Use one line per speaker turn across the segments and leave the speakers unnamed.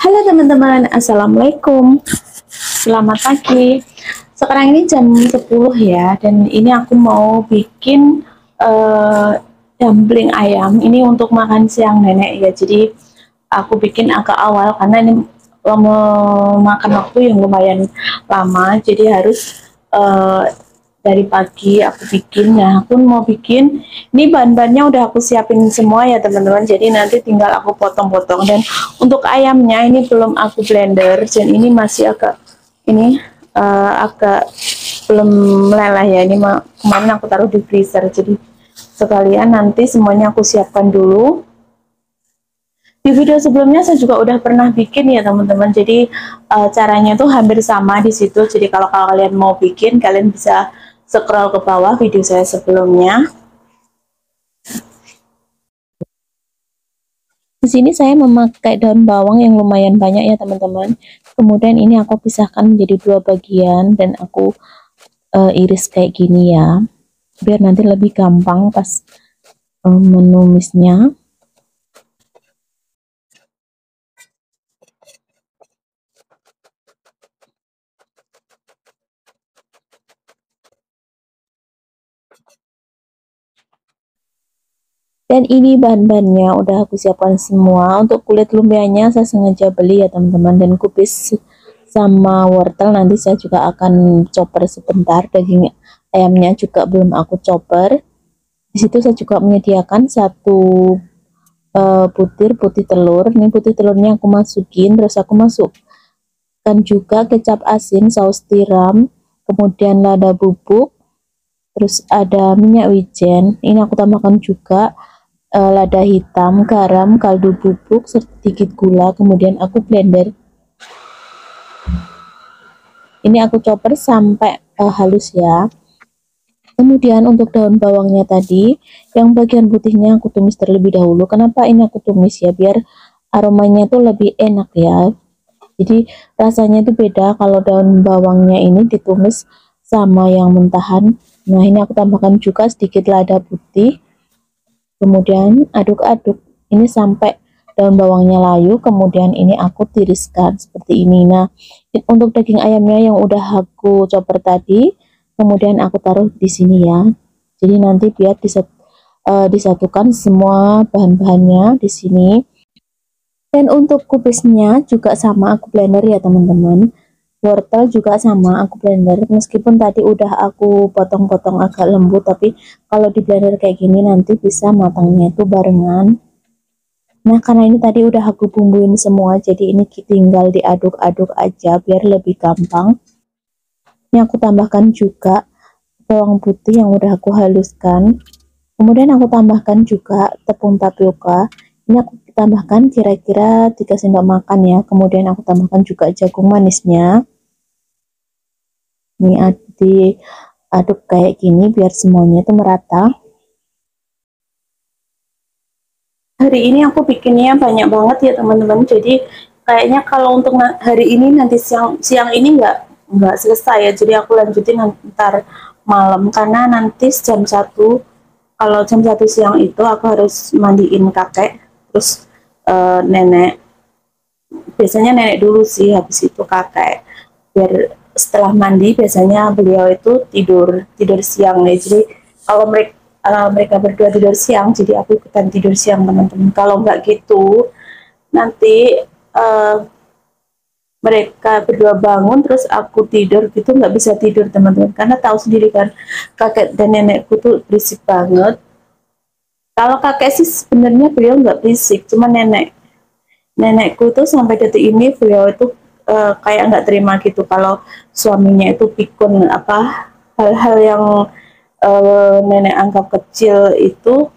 Halo teman-teman, assalamualaikum. Selamat pagi. Sekarang ini jam 10 ya, dan ini aku mau bikin dumpling ayam. Ini untuk makan siang nenek ya. Jadi aku bikin agak awal karena ini memakan waktu yang lumayan lama. Jadi harus dari pagi aku bikin. Nah, aku mau bikin ini bahan-bahannya udah aku siapin semua ya teman-teman, jadi nanti tinggal aku potong-potong. Dan untuk ayamnya ini belum aku blender, dan ini masih agak ini agak belum meleleh ya. Ini kemarin aku taruh di freezer, jadi sekalian nanti semuanya aku siapkan dulu. Di video sebelumnya saya juga udah pernah bikin ya teman-teman, jadi caranya tuh hampir sama di situ. Jadi kalau kalian mau bikin, kalian bisa scroll ke bawah video saya sebelumnya. Di sini saya memakai daun bawang yang lumayan banyak ya teman-teman. Kemudian ini aku pisahkan menjadi dua bagian dan aku iris kayak gini ya, biar nanti lebih gampang pas menumisnya. Dan ini bahan-bahannya udah aku siapkan semua. Untuk kulit lumpianya saya sengaja beli ya teman-teman, dan kubis sama wortel nanti saya juga akan chopper sebentar. Daging ayamnya juga belum aku chopper. Di situ saya juga menyediakan satu butir putih telur. Ini putih telurnya aku masukin, terus aku masukkan juga kecap asin, saus tiram, kemudian lada bubuk, terus ada minyak wijen. Ini aku tambahkan juga lada hitam, garam, kaldu bubuk, sedikit gula. Kemudian aku blender. Ini aku chopper sampai halus ya. Kemudian untuk daun bawangnya tadi, yang bagian putihnya aku tumis terlebih dahulu. Kenapa ini aku tumis ya? Biar aromanya tuh lebih enak ya. Jadi rasanya itu beda kalau daun bawangnya ini ditumis sama yang mentahan. Nah, ini aku tambahkan juga sedikit lada putih. Kemudian aduk-aduk ini sampai daun bawangnya layu. Kemudian ini aku tiriskan seperti ini. Nah, untuk daging ayamnya yang udah aku chopper tadi, kemudian aku taruh di sini ya. Jadi nanti biar disatukan semua bahan-bahannya di sini. Dan untuk kubisnya juga sama aku blender ya teman-teman. Wortel juga sama aku blender, meskipun tadi udah aku potong-potong agak lembut, tapi kalau di blender kayak gini nanti bisa matangnya itu barengan. Nah, karena ini tadi udah aku bumbuin semua, jadi ini tinggal diaduk-aduk aja biar lebih gampang. Ini aku tambahkan juga bawang putih yang udah aku haluskan. Kemudian aku tambahkan juga tepung tapioka. Ini aku tambahkan kira-kira 3 sendok makan ya. Kemudian aku tambahkan juga jagung manisnya. Ini diaduk kayak gini biar semuanya itu merata. Hari ini aku bikinnya banyak banget ya teman-teman, jadi kayaknya kalau untuk hari ini nanti siang ini nggak selesai ya, jadi aku lanjutin ntar malam karena nanti jam 1. Kalau jam 1 siang itu aku harus mandiin kakek, terus nenek, biasanya nenek dulu sih, habis itu kakek. biar setelah mandi biasanya beliau itu tidur tidur siang nih. Jadi kalau mereka berdua tidur siang, jadi aku ikutan tidur siang teman-teman. Kalau nggak gitu nanti mereka berdua bangun terus aku tidur gitu, nggak bisa tidur teman-teman, karena tahu sendiri kan kakek dan nenekku tuh berisik banget. Kalau kakek sih sebenarnya beliau nggak berisik, cuma nenekku tuh sampai detik ini beliau itu kayak nggak terima gitu kalau suaminya itu pikun apa hal-hal yang nenek anggap kecil itu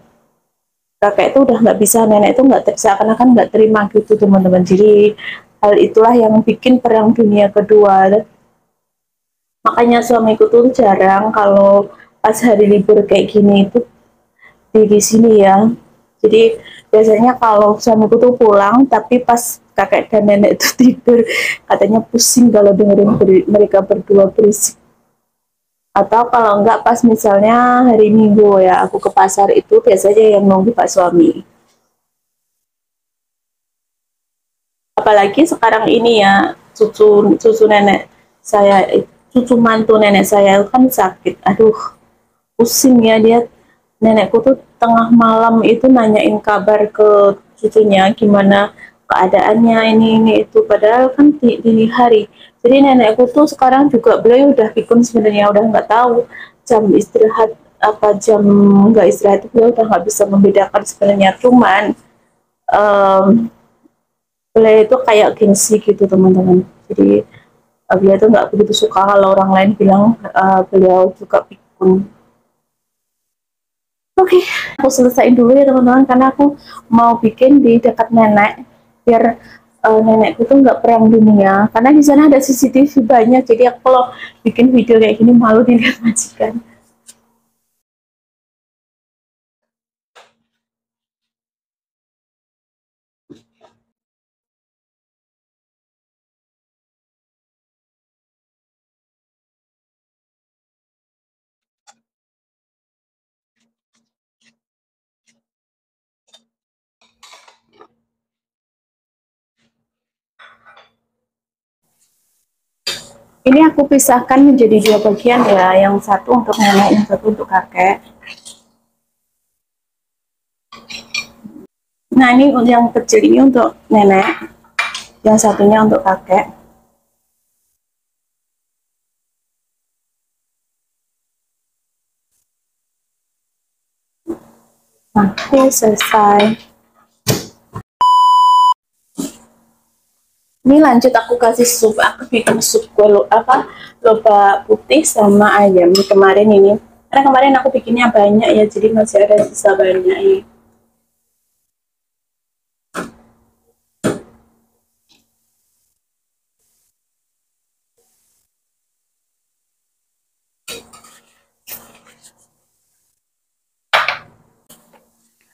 kakek itu udah nggak bisa, nenek itu nggak seakan-akan nggak terima gitu teman-teman. Jadi hal itulah yang bikin perang dunia kedua. Makanya suamiku tuh jarang kalau pas hari libur kayak gini itu di sini ya. Jadi biasanya kalau suamiku tuh pulang, tapi pas kakek dan nenek itu tidur, katanya pusing kalau dengerin mereka berdua berisik. Atau kalau enggak pas misalnya hari Minggu ya, aku ke pasar itu biasanya yang nunggu Pak suami. Apalagi sekarang ini ya, cucu cucu nenek saya, cucu mantu nenek saya kan sakit. Aduh, pusing ya dia. Nenekku tuh tengah malam itu nanyain kabar ke cucunya gimana keadaannya ini itu, padahal kan dini hari. Jadi nenekku tuh sekarang juga beliau udah pikun sebenarnya, udah nggak tahu jam istirahat apa jam nggak istirahat itu, beliau udah nggak bisa membedakan sebenarnya. Cuman um, beliau itu kayak gengsi gitu teman-teman. Jadi beliau tuh nggak begitu suka kalau orang lain bilang beliau juga pikun. Oke, aku selesaiin dulu ya teman-teman, karena aku mau bikin di dekat nenek biar nenekku tuh nggak perang dunia. Karena di sana ada CCTV banyak, jadi aku kalau bikin video kayak gini malu dilihat majikan. Ini aku pisahkan menjadi dua bagian ya, yang satu untuk nenek, yang satu untuk kakek. Nah ini yang kecil ini untuk nenek, yang satunya untuk kakek. Nah, oke, selesai. Ini lanjut aku kasih sup, aku bikin sup kue apa loba putih sama ayam kemarin ini, karena kemarin aku bikinnya banyak ya, jadi masih ada sisa banyak ini.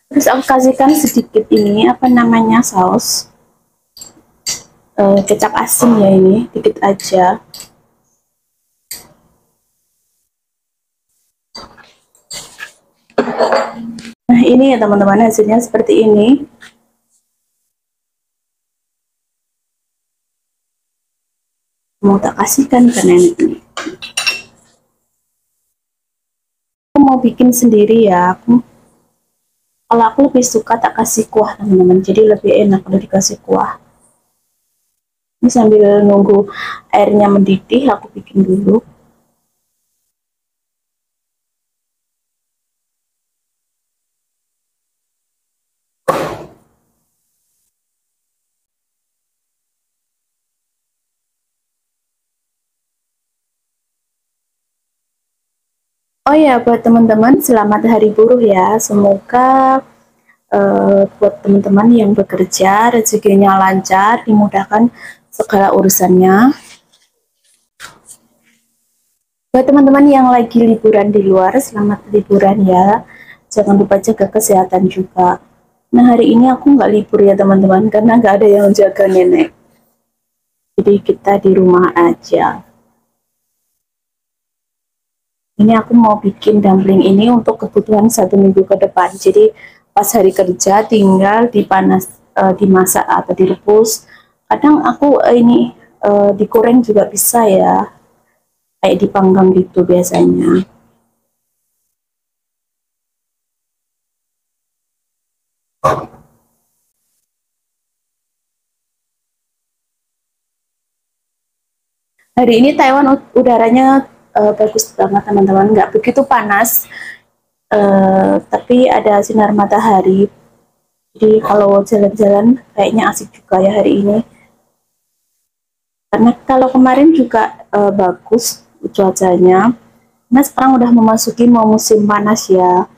Terus aku kasihkan sedikit ini apa namanya saus kecap asin ya, ini dikit aja. Nah ini ya teman-teman, hasilnya seperti ini. Mau tak kasihkan ke nenek ini. Aku mau bikin sendiri ya, kalau aku lebih suka tak kasih kuah teman-teman, jadi lebih enak kalau dikasih kuah. Ini sambil nunggu airnya mendidih, aku bikin dulu. Oh ya, buat teman-teman, selamat Hari Buruh ya. Semoga buat teman-teman yang bekerja rezekinya lancar, dimudahkan segala urusannya. Buat teman-teman yang lagi liburan di luar, selamat liburan ya. Jangan lupa jaga kesehatan juga. Nah hari ini aku nggak libur ya teman-teman, karena nggak ada yang jaga nenek. Jadi kita di rumah aja. Ini aku mau bikin dumpling ini untuk kebutuhan 1 minggu ke depan. Jadi pas hari kerja tinggal dipanas, dimasak atau direbus. Kadang aku ini digoreng juga bisa ya, kayak dipanggang gitu biasanya. Hari ini Taiwan udaranya bagus banget teman-teman, nggak begitu panas, tapi ada sinar matahari. Jadi kalau jalan-jalan kayaknya asik juga ya hari ini. Karena kalau kemarin juga bagus cuacanya. Nah sekarang udah memasuki mau musim panas ya.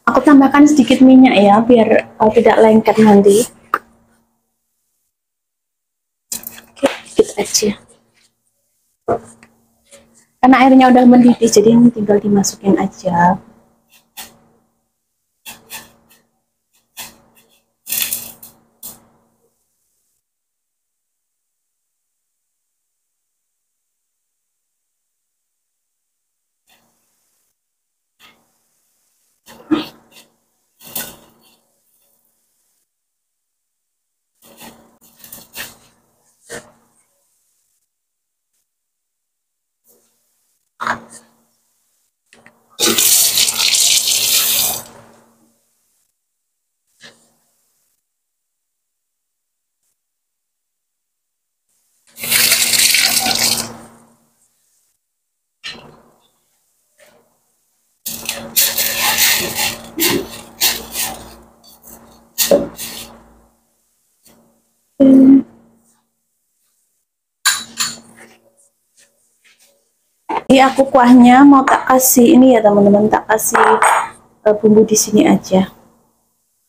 Aku tambahkan sedikit minyak ya, biar tidak lengket nanti. Oke, sedikit aja. Karena airnya udah mendidih, jadi ini tinggal dimasukin aja. Jadi aku kuahnya mau tak kasih ini ya teman-teman, tak kasih bumbu di sini aja.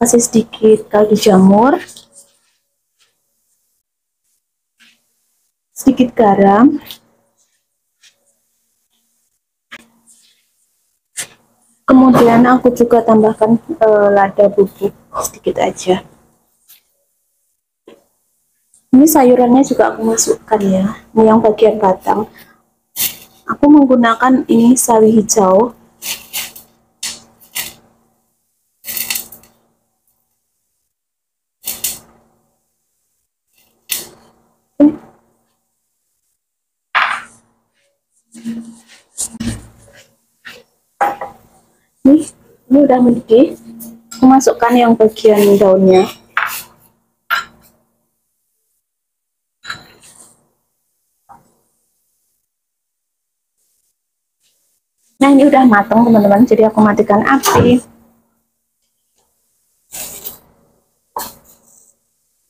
Kasih sedikit kaldu jamur, sedikit garam, kemudian aku juga tambahkan lada bubuk sedikit aja. Ini sayurannya juga aku masukkan ya, ini yang bagian batang. Aku menggunakan ini sawi hijau. Ini udah mendidih. Aku masukkan yang bagian daunnya. Nah ini udah matang teman-teman, jadi aku matikan api.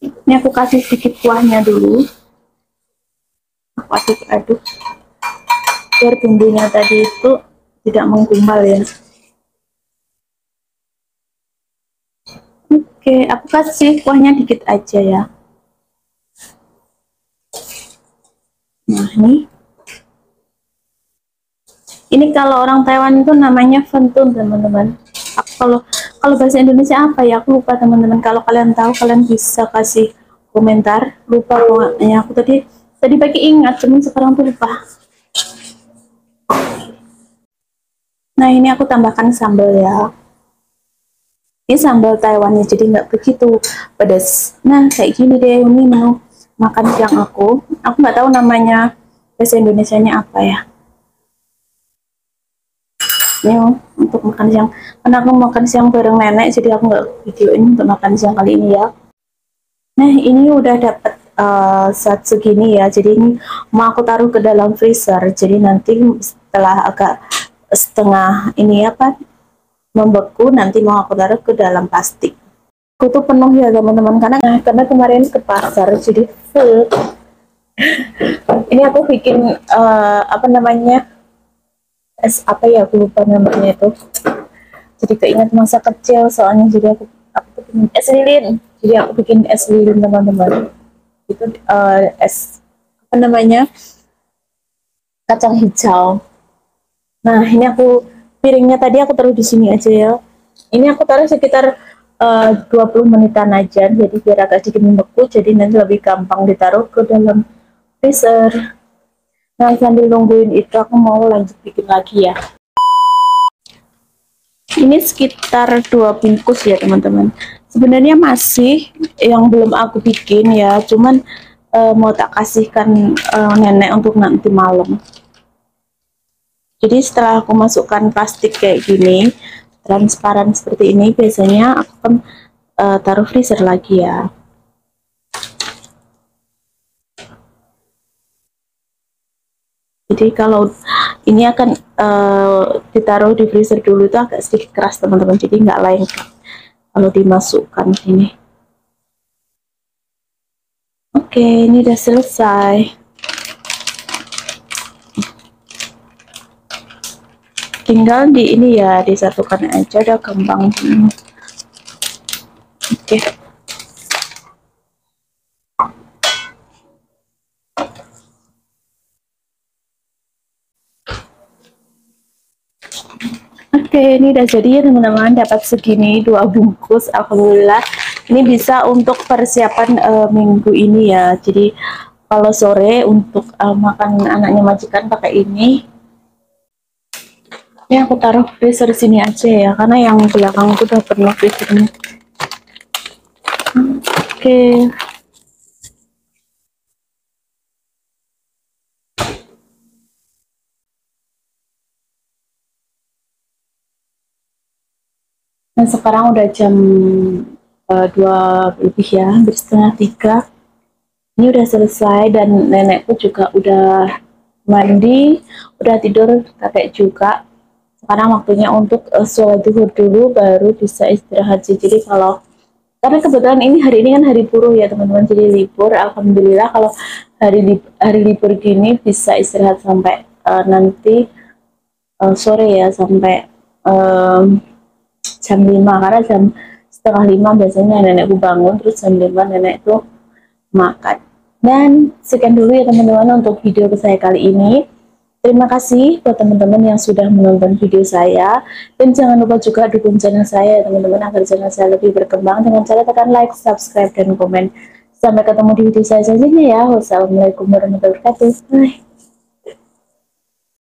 Ini aku kasih sedikit kuahnya dulu. Aku aduk-aduk biar bumbunya tadi itu tidak menggumpal ya. Oke, aku kasih kuahnya dikit aja ya. Nah ini kalau orang Taiwan itu namanya fentun teman-teman. Kalau kalau bahasa Indonesia apa ya, aku lupa teman-teman. Kalau kalian tahu, kalian bisa kasih komentar. Lupa pokoknya, aku tadi pagi ingat, cuman sekarang tuh lupa. Nah ini aku tambahkan sambal ya. Ini sambal Taiwannya, jadi nggak begitu pedas. Nah kayak gini deh, ini menu makan siang aku. Aku nggak tahu namanya bahasa Indonesianya apa ya. Ini untuk makan siang, karena aku makan siang bareng nenek, jadi aku nggak videoin untuk makan siang kali ini ya. Nah ini udah dapat saat segini ya, jadi ini mau aku taruh ke dalam freezer, jadi nanti setelah agak setengah ini apa membeku, nanti mau aku taruh ke dalam plastik. Aku tuh penuh ya teman-teman, karena kemarin ke pasar jadi full. Ini aku bikin apa namanya, es apa ya, aku lupa namanya itu, jadi keinget masa kecil soalnya. Jadi aku bikin es lilin, jadi aku bikin es lilin teman-teman. Itu es apa namanya, kacang hijau. Nah ini aku piringnya tadi aku taruh di sini aja ya. Ini aku taruh sekitar 20 menitan aja, jadi biar agak sedikit membeku, jadi nanti lebih gampang ditaruh ke dalam freezer. Nah, sambil nungguin itu aku mau lanjut bikin lagi ya. Ini sekitar 2 bungkus ya teman-teman. Sebenarnya masih yang belum aku bikin ya, cuman mau tak kasihkan nenek untuk nanti malam. Jadi setelah aku masukkan plastik kayak gini transparan seperti ini, biasanya aku akan taruh freezer lagi ya. Jadi kalau ini akan ditaruh di freezer dulu itu agak sedikit keras teman-teman, jadi nggak lengket kalau dimasukkan sini. Oke, ini udah selesai. Tinggal di ini ya, disatukan aja, udah gampang. Oke. Oke, ini udah jadi ya teman-teman, dapat segini 2 bungkus, alhamdulillah. Ini bisa untuk persiapan minggu ini ya. Jadi kalau sore untuk makan anaknya majikan pakai ini. Ini aku taruh freezer sini aja ya, karena yang belakang itu udah penuh freezernya. Oke. Nah, sekarang udah jam 2 lebih ya, hampir setengah 3. Ini udah selesai dan nenekku juga udah mandi, udah tidur, kakek juga. Sekarang waktunya untuk sholat zuhur dulu, baru bisa istirahat sih. Jadi kalau karena kebetulan hari ini kan hari buruh ya teman-teman, jadi libur. Alhamdulillah kalau hari libur gini bisa istirahat sampai nanti sore ya, sampai jam 5, karena jam setengah 5 biasanya nenekku bangun, terus jam 5 nenek itu makan. Dan sekian dulu ya teman-teman untuk video saya kali ini. Terima kasih buat teman-teman yang sudah menonton video saya, dan jangan lupa juga dukung channel saya ya teman-teman, agar channel saya lebih berkembang dengan cara tekan like, subscribe, dan komen. Sampai ketemu di video saya selanjutnya ya. Wassalamualaikum warahmatullahi wabarakatuh. Bye.